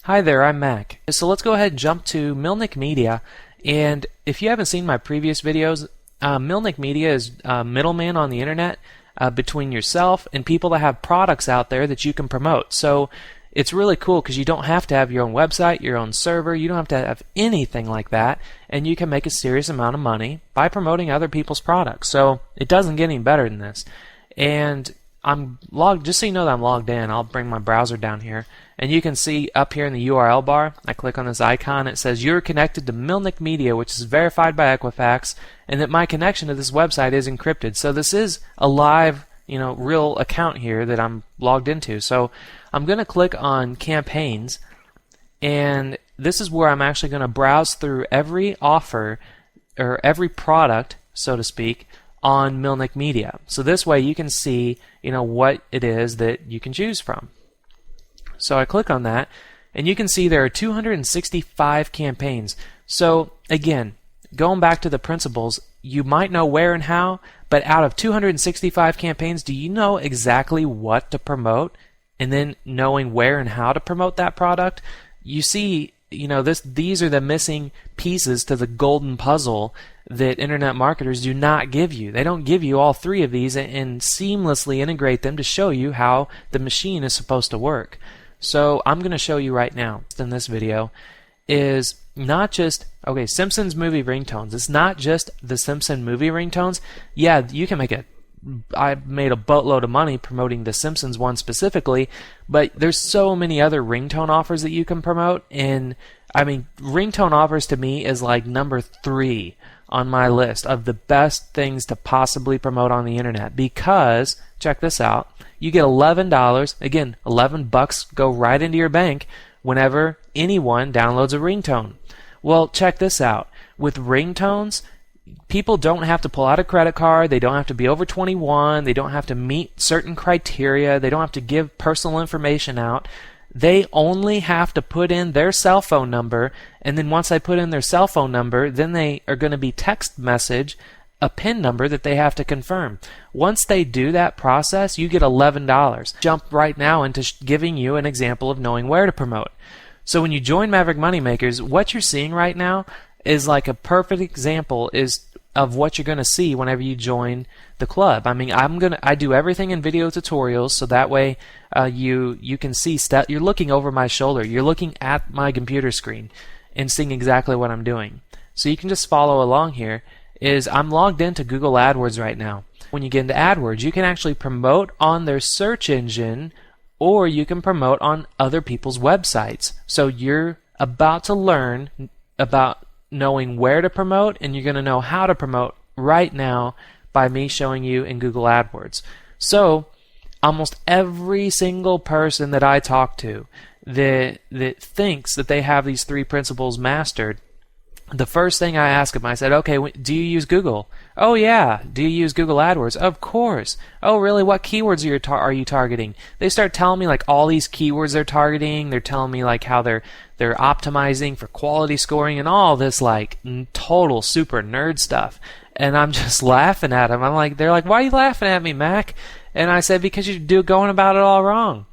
Hi there, I'm Mac. So let's go ahead and jump to Milnick Media. And if you haven't seen my previous videos, Milnick Media is a middleman on the internet between yourself and people that have products out there that you can promote. So it's really cool because you don't have to have your own website, your own server, you don't have to have anything like that, and you can make a serious amount of money by promoting other people's products. So it doesn't get any better than this. And I'm logged, just so you know that I'm logged in, I'll bring my browser down here, and you can see up here in the URL bar, I click on this icon, it says you're connected to Milnick Media, which is verified by Equifax, and that my connection to this website is encrypted. So this is a live, real account here that I'm logged into. So I'm going to click on campaigns, and this is where I'm actually going to browse through every offer, or every product, so to speak, on Milnick Media. So this way you can see, what it is that you can choose from. So I click on that, and you can see there are 265 campaigns. So again, going back to the principles, you might know where and how, but out of 265 campaigns, do you know exactly what to promote? And then knowing where and how to promote that product, you see, these are the missing pieces to the golden puzzle that internet marketers do not give you. They don't give you all three of these and seamlessly integrate them to show you how the machine is supposed to work. So I'm going to show you right now in this video is not just, Simpsons movie ringtones. It's not just the Simpson movie ringtones. Yeah, you can I made a boatload of money promoting the Simpsons one specifically, but there's so many other ringtone offers that you can promote, and ringtone offers to me is like number 3 on my list of the best things to possibly promote on the internet, because check this out, you get $11, again, $11 go right into your bank whenever anyone downloads a ringtone. Well, check this out, with ringtones, people don't have to pull out a credit card, they don't have to be over 21, they don't have to meet certain criteria, they don't have to give personal information out. They only have to put in their cell phone number, and then once they put in their cell phone number, then they are going to be text message a PIN number that they have to confirm. Once they do that process, you get $11. Jump right now into giving you an example of knowing where to promote. So when you join Maverick Moneymakers, what you're seeing right now is like a perfect example of what you're going to see whenever you join the club. I do everything in video tutorials, so that way you can see you're looking over my shoulder, you're looking at my computer screen and seeing exactly what I'm doing. So you can just follow along here. I'm logged into Google AdWords right now. When you get into AdWords, you can actually promote on their search engine, or you can promote on other people's websites. So you're about to learn about knowing where to promote, and you're going to know how to promote right now by me showing you in Google AdWords. So almost every single person that I talk to that thinks that they have these 3 principles mastered, the first thing I ask them, I said, okay, do you use Google? Oh yeah. Do you use Google AdWords? Of course. Oh really? What keywords are you targeting? They start telling me like all these keywords they're targeting. They're telling me like how they're optimizing for quality scoring and all this like total super nerd stuff. And I'm just laughing at them. They're like, why are you laughing at me, Mac? And I said, because you're going about it all wrong.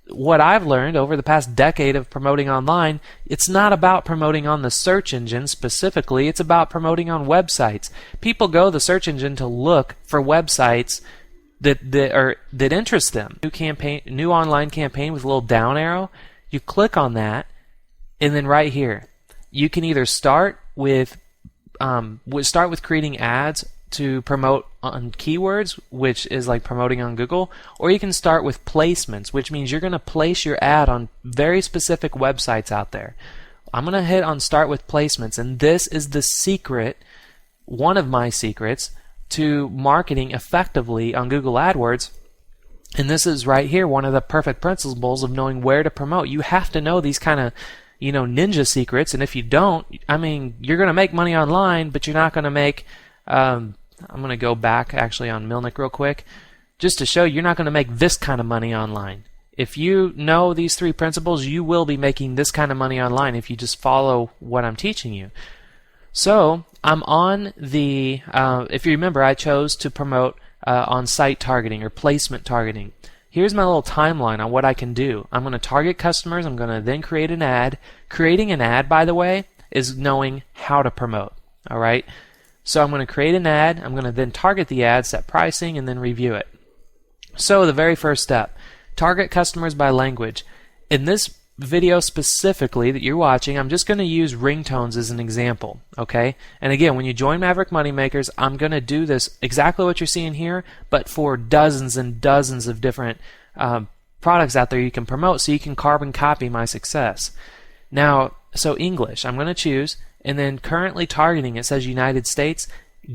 What I've learned over the past decade of promoting online, it's not about promoting on the search engine specifically, it's about promoting on websites. People go to the search engine to look for websites that interest them. New online campaign with a little down arrow, you click on that, and then right here, you can either start with creating ads to promote on keywords, which is like promoting on Google, or you can start with placements, which means you're going to place your ad on very specific websites out there. I'm going to hit on start with placements, and this is the secret, one of my secrets, to marketing effectively on Google AdWords. And this is right here one of the perfect principles of knowing where to promote. You have to know these kind of ninja secrets, and if you don't, you're going to make money online, but you're not going to make I'm going to go back actually on Milnick real quick just to show you're not going to make this kind of money online. If you know these 3 principles, you will be making this kind of money online if you just follow what I'm teaching you. So I'm on if you remember, I chose to promote on site targeting or placement targeting. here's my little timeline on what I can do. I'm going to target customers. I'm going to then create an ad. Creating an ad, by the way, is knowing how to promote. All right. So I'm going to create an ad. I'm going to then target the ad, set pricing, and then review it. So the very first step, target customers by language. In this video specifically that you're watching, I'm just going to use ringtones as an example, okay? And again, when you join Maverick Moneymakers, I'm going to do this exactly what you're seeing here, but for dozens and dozens of different products out there you can promote, so you can carbon copy my success. Now, so English, I'm going to choose, and then currently targeting, it says United States.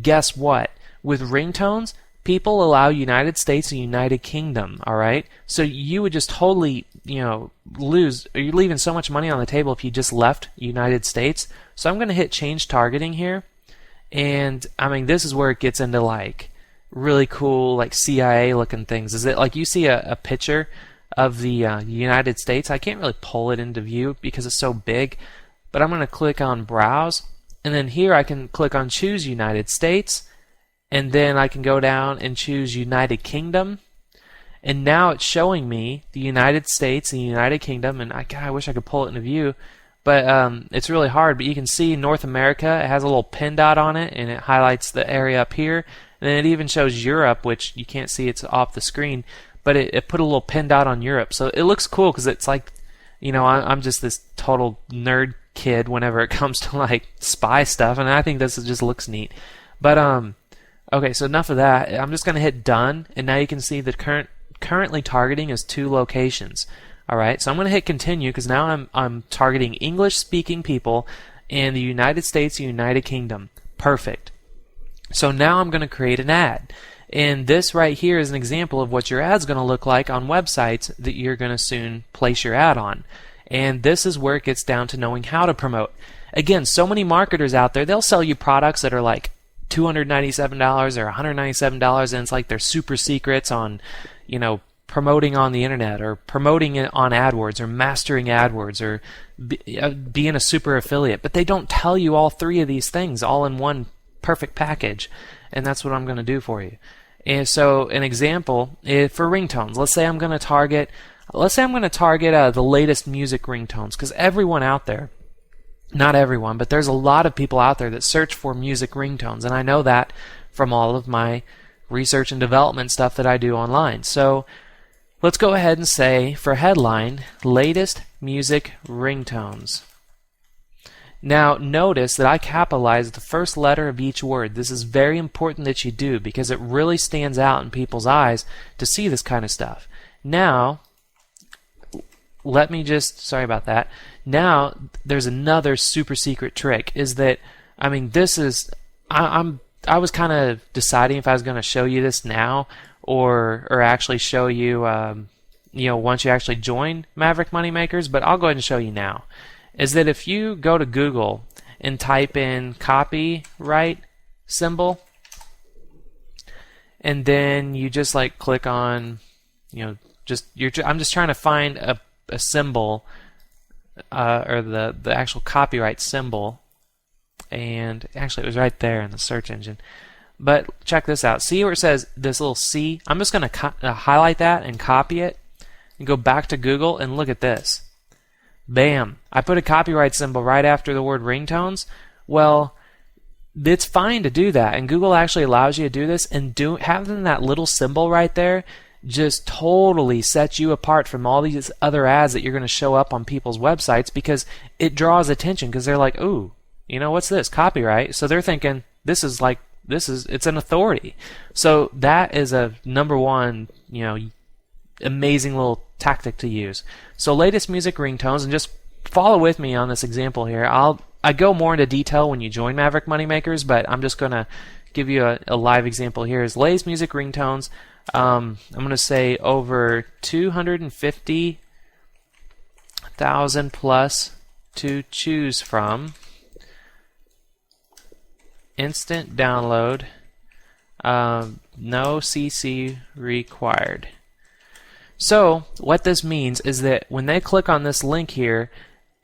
Guess what? With ringtones, people allow United States and United Kingdom, all right? So you would just totally, lose, or you're leaving so much money on the table if you just left United States. So I'm going to hit change targeting here. And I mean, this is where it gets into like really cool, like CIA looking things. Is it like you see a picture of the United States? I can't really pull it into view because it's so big, but I'm going to click on browse. And then here I can click on choose United States. And then I can go down and choose United Kingdom. And now it's showing me the United States and United Kingdom. And I wish I could pull it into view. But it's really hard. But you can see North America. It has a little pin dot on it. And it highlights the area up here. And then it even shows Europe, which you can't see. It's off the screen. But it put a little pin dot on Europe. So it looks cool because it's like, I'm just this total nerd kid whenever it comes to like spy stuff. And I think this just looks neat. But okay, so enough of that. I'm just going to hit done, and now you can see that currently targeting is 2 locations. All right, so I'm going to hit continue because now I'm targeting English-speaking people in the United States and United Kingdom. Perfect. So now I'm going to create an ad, and this right here is an example of what your ad's going to look like on websites that you're going to soon place your ad on. And this is where it gets down to knowing how to promote. Again, so many marketers out there, they'll sell you products that are like $297 or $197, and it's like they're super secrets on, promoting on the internet or promoting it on AdWords or mastering AdWords or being a super affiliate. But they don't tell you all 3 of these things all in one perfect package, and that's what I'm going to do for you. And so an example for ringtones. Let's say I'm going to target the latest music ringtones, because everyone out there, not everyone, but there's a lot of people out there that search for music ringtones, and I know that from all of my research and development stuff that I do online. So let's go ahead and say, for headline, latest music ringtones. Now notice that I capitalized the first letter of each word. This is very important that you do because it really stands out in people's eyes to see this kind of stuff. Now, sorry about that. Now, there's another super secret trick, is that, I was kind of deciding if I was going to show you this now or actually show you, once you actually join Maverick Moneymakers, but I'll go ahead and show you now, is that if you go to Google and type in copyright symbol, and then you just like click on, I'm just trying to find a symbol, or the actual copyright symbol, and actually it was right there in the search engine. But check this out. See where it says this little C? I'm just going to highlight that and copy it and go back to Google and look at this. Bam! I put a copyright symbol right after the word ringtones. Well, it's fine to do that, and Google actually allows you to do this, and having that little symbol right there just totally sets you apart from all these other ads that you're going to show up on people's websites, because it draws attention, because they're like, ooh, what's this? Copyright. So they're thinking it's an authority. So that is a number one, amazing little tactic to use. So latest music ringtones, and just follow with me on this example here. I go more into detail when you join Maverick Moneymakers, but I'm just going to give you a live example here. Is latest music ringtones. I'm going to say over 250,000 plus to choose from. Instant download. No CC required. So what this means is that when they click on this link here,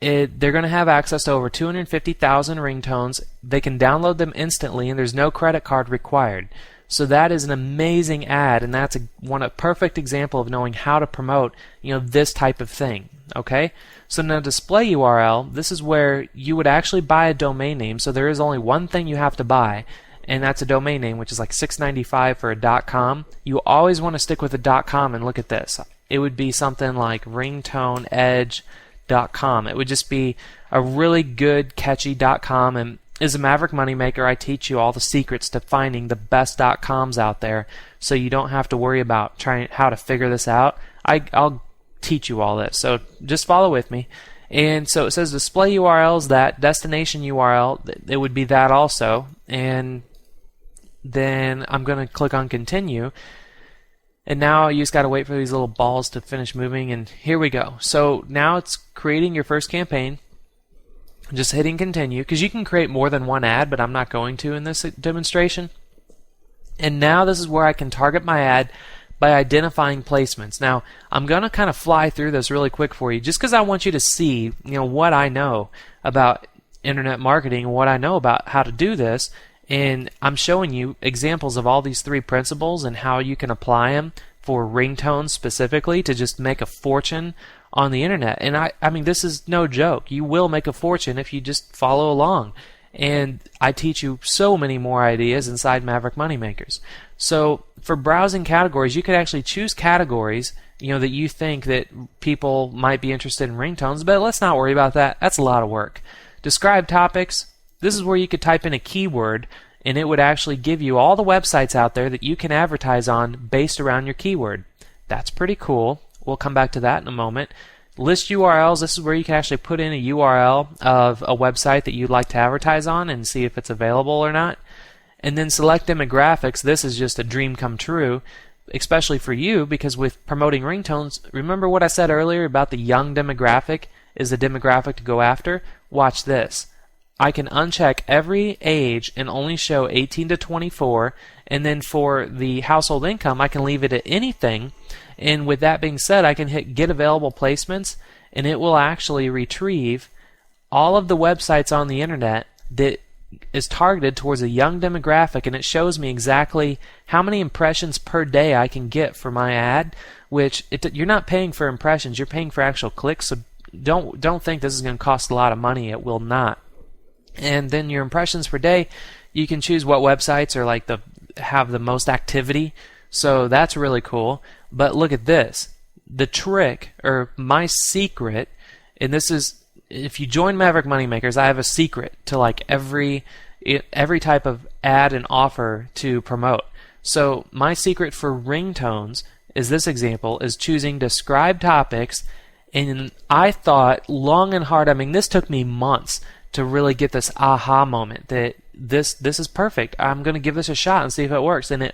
they're going to have access to over 250,000 ringtones. They can download them instantly, and there's no credit card required. So that is an amazing ad, and that's a perfect example of knowing how to promote, this type of thing. Okay? So now display URL, this is where you would actually buy a domain name. So there is only one thing you have to buy, and that's a domain name, which is like $6.95 for a .com. You always want to stick with a .com, and look at this. It would be something like ringtoneedge.com. It would just be a really good, catchy .com, and as a Maverick Moneymaker, I teach you all the secrets to finding the best .coms out there, so you don't have to worry about trying how to figure this out. I'll teach you all this, so just follow with me. And so it says display URLs, that destination URL, it would be that also, and then I'm going to click on continue. And now you just got to wait for these little balls to finish moving, and here we go. So now it's creating your first campaign. Just hitting continue, because you can create more than one ad, but I'm not going to in this demonstration. And now this is where I can target my ad by identifying placements. Now I'm going to kind of fly through this really quick for you, just because I want you to see what I know about internet marketing and what I know about how to do this. And I'm showing you examples of all these three principles and how you can apply them for ringtones specifically to just make a fortune on the internet. And I mean, this is no joke. You will make a fortune if you just follow along. And I teach you so many more ideas inside Maverick Moneymakers. So for browsing categories, you could actually choose categories that you think that people might be interested in ringtones, but let's not worry about that. That's a lot of work. Describe topics. This is where you could type in a keyword, and it would actually give you all the websites out there that you can advertise on based around your keyword. That's pretty cool. We'll come back to that in a moment. List URLs, this is where you can actually put in a URL of a website that you'd like to advertise on and see if it's available or not. And then select demographics. This is just a dream come true, especially for you, because with promoting ringtones, remember what I said earlier about the young demographic is the demographic to go after? Watch this. I can uncheck every age and only show 18 to 24, and then for the household income I can leave it at anything. And with that being said, I can hit get available placements, and it will actually retrieve all of the websites on the internet that is targeted towards a young demographic, and it shows me exactly how many impressions per day I can get for my ad, which you're not paying for impressions, you're paying for actual clicks, so don't think this is going to cost a lot of money. It will not. And then your impressions per day, you can choose what websites are like have the most activity. So that's really cool. But look at this. The trick, or my secret, and this is, if you join Maverick Moneymakers, I have a secret to like every type of ad and offer to promote. So my secret for ringtones is this example, is choosing describe topics. And I thought long and hard, I mean, this took me months to really get this aha moment that this is perfect. I'm going to give this a shot and see if it works. And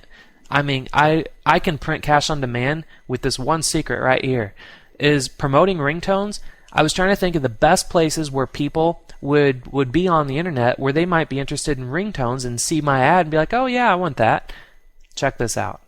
I can print cash on demand with this one secret right here. Is promoting ringtones. I was trying to think of the best places where people would be on the internet where they might be interested in ringtones and see my ad and be like, oh yeah, I want that. Check this out.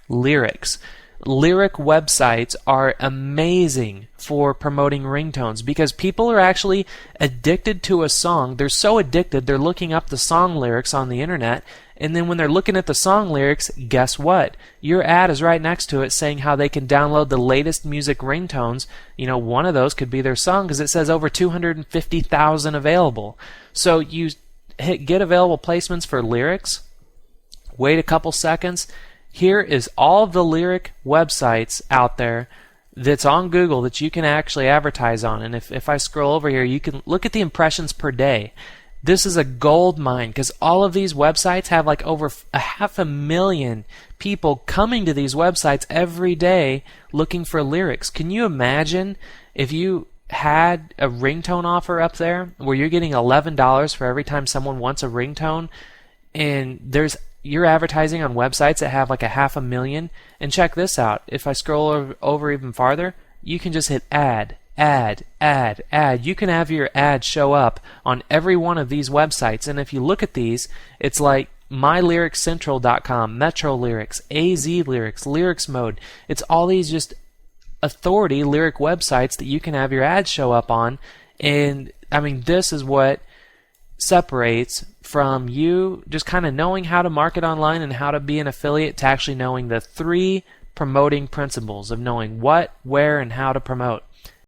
Lyrics. Lyric websites are amazing for promoting ringtones because people are actually addicted to a song. They're so addicted, they're looking up the song lyrics on the internet, and then when they're looking at the song lyrics, guess what? Your ad is right next to it saying how they can download the latest music ringtones. One of those could be their song because it says over 250,000 available. So you hit get available placements for lyrics, wait a couple seconds. Here is all of the lyric websites out there that's on Google that you can actually advertise on. And if I scroll over here, you can look at the impressions per day. This is a gold mine because all of these websites have like over 500,000 people coming to these websites every day looking for lyrics. Can you imagine if you had a ringtone offer up there where you're getting $11 for every time someone wants a ringtone, and you're advertising on websites that have like 500,000. And check this out. If I scroll over even farther, you can just hit add. You can have your ad show up on every one of these websites. And if you look at these, it's like mylyricscentral.com, Metro Lyrics, AZ Lyrics, Lyrics Mode. It's all these just authority lyric websites that you can have your ads show up on. And I mean, this is what separates from you just kind of knowing how to market online and how to be an affiliate to actually knowing the 3 promoting principles of knowing what, where, and how to promote.